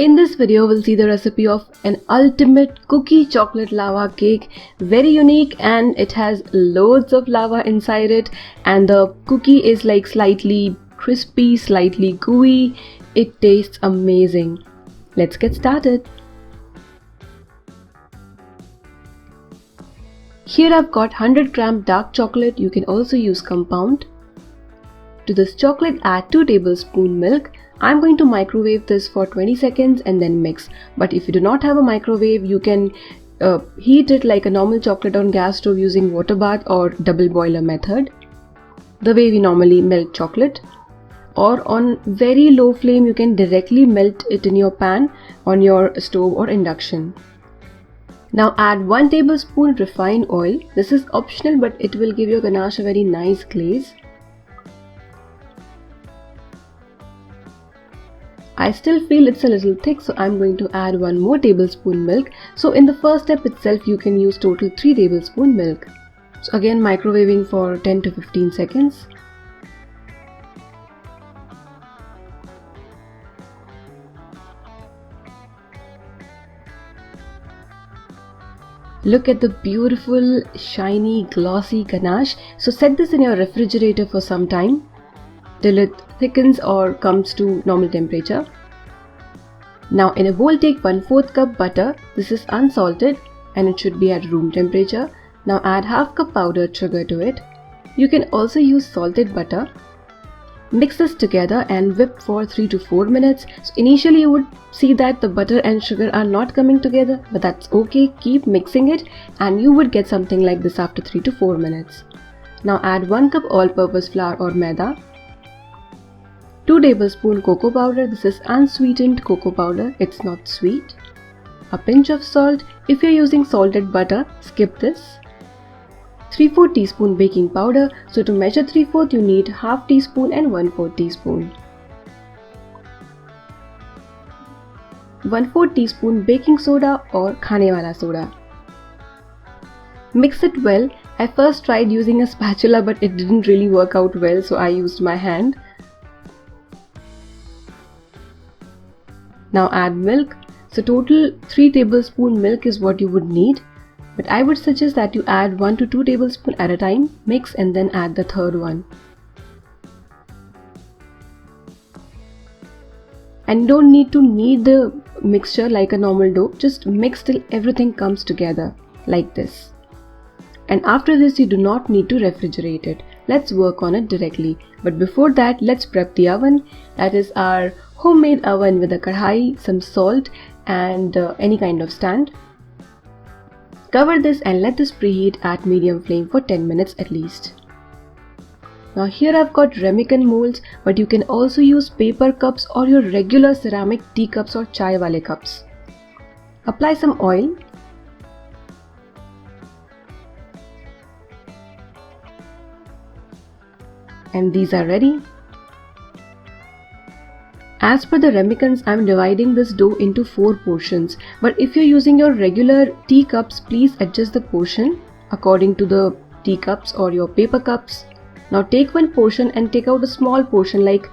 In this video, we'll see the recipe of an ultimate cookie chocolate lava cake. Very unique, and it has loads of lava inside it, and the cookie is like slightly crispy, slightly gooey. It tastes amazing. Let's get started. Here I've got 100 gram dark chocolate. You can also use compound. To this chocolate, add 2 tablespoons milk. I'm going to microwave this for 20 seconds and then mix. But if you do not have a microwave, you can heat it like a normal chocolate on gas stove using water bath or double boiler method, the way we normally melt chocolate. Or on very low flame, you can directly melt it in your pan on your stove or induction. Now add 1 tablespoon refined oil. This is optional, but it will give your ganache a very nice glaze. I still feel it's a little thick, so I'm going to add 1 more tablespoon milk. So in the first step itself, you can use total 3 tablespoon milk. So again, microwaving for 10 to 15 seconds. Look at the beautiful, shiny, glossy ganache. So set this in your refrigerator for some time till it thickens or comes to normal temperature. Now in a bowl, take 1/4 cup butter. This is unsalted and it should be at room temperature. Now add half cup powdered sugar to it. You can also use salted butter. Mix this together and whip for 3 to 4 minutes. So initially you would see that the butter and sugar are not coming together, but that's okay. Keep mixing it and you would get something like this after 3 to 4 minutes. Now add 1 cup all-purpose flour or maida. 2 tablespoons cocoa powder. This is unsweetened cocoa powder. It's not sweet. A pinch of salt. If you're using salted butter, skip this. 3/4 teaspoon baking powder. So to measure 3/4, you need half teaspoon and 1/4 teaspoon. 1/4 teaspoon baking soda or khane wala soda. Mix it well. I first tried using a spatula, but it didn't really work out well, so I used my hand. Now add milk. So total 3 tablespoon milk is what you would need. But I would suggest that you add 1 to 2 tablespoons at a time, mix and then add the third one. And you don't need to knead the mixture like a normal dough, just mix till everything comes together like this. And after this, you do not need to refrigerate it. Let's work on it directly. But before that, let's prep the oven. That is our homemade oven with a kadhai, some salt and any kind of stand. Cover this and let this preheat at medium flame for 10 minutes at least. Now here I've got ramekin molds, but you can also use paper cups or your regular ceramic teacups or chai wale cups. Apply some oil. And these are ready. As per the ramekins, I'm dividing this dough into 4 portions, but if you're using your regular teacups, please adjust the portion according to the teacups or your paper cups. Now take 1 portion and take out a small portion like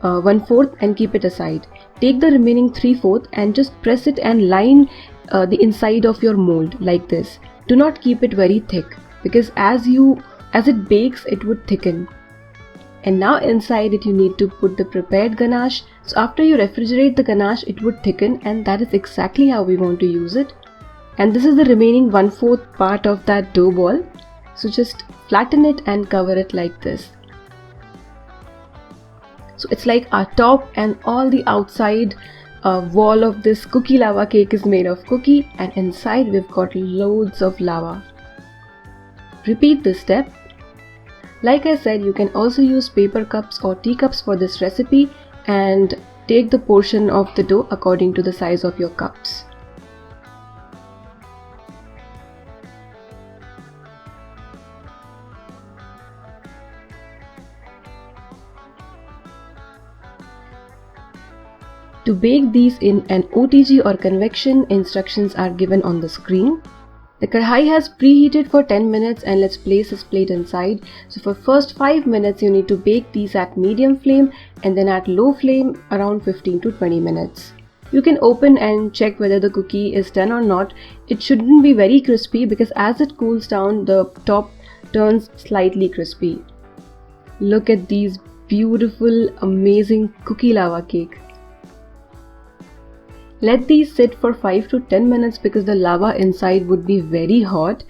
1/4 and keep it aside. Take the remaining 3/4 and just press it and line the inside of your mold like this. Do not keep it very thick because as it bakes, it would thicken. And now inside it you need to put the prepared ganache. So after you refrigerate the ganache, it would thicken, and that is exactly how we want to use it. And this is the remaining 1/4 part of that dough ball. So just flatten it and cover it like this. So it's like our top, and all the outside wall of this cookie lava cake is made of cookie, and inside we've got loads of lava. Repeat this step. Like I said, you can also use paper cups or teacups for this recipe and take the portion of the dough according to the size of your cups. To bake these in an OTG or convection, instructions are given on the screen. The kadhai has preheated for 10 minutes and let's place this plate inside. So for first 5 minutes you need to bake these at medium flame and then at low flame around 15 to 20 minutes. You can open and check whether the cookie is done or not. It shouldn't be very crispy because as it cools down, the top turns slightly crispy. Look at these beautiful, amazing cookie lava cake. Let these sit for 5 to 10 minutes because the lava inside would be very hot.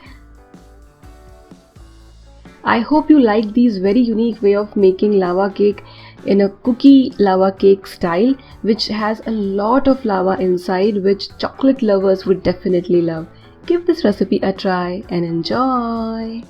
I hope you like these very unique way of making lava cake in a cookie lava cake style, which has a lot of lava inside, which chocolate lovers would definitely love. Give this recipe a try and enjoy!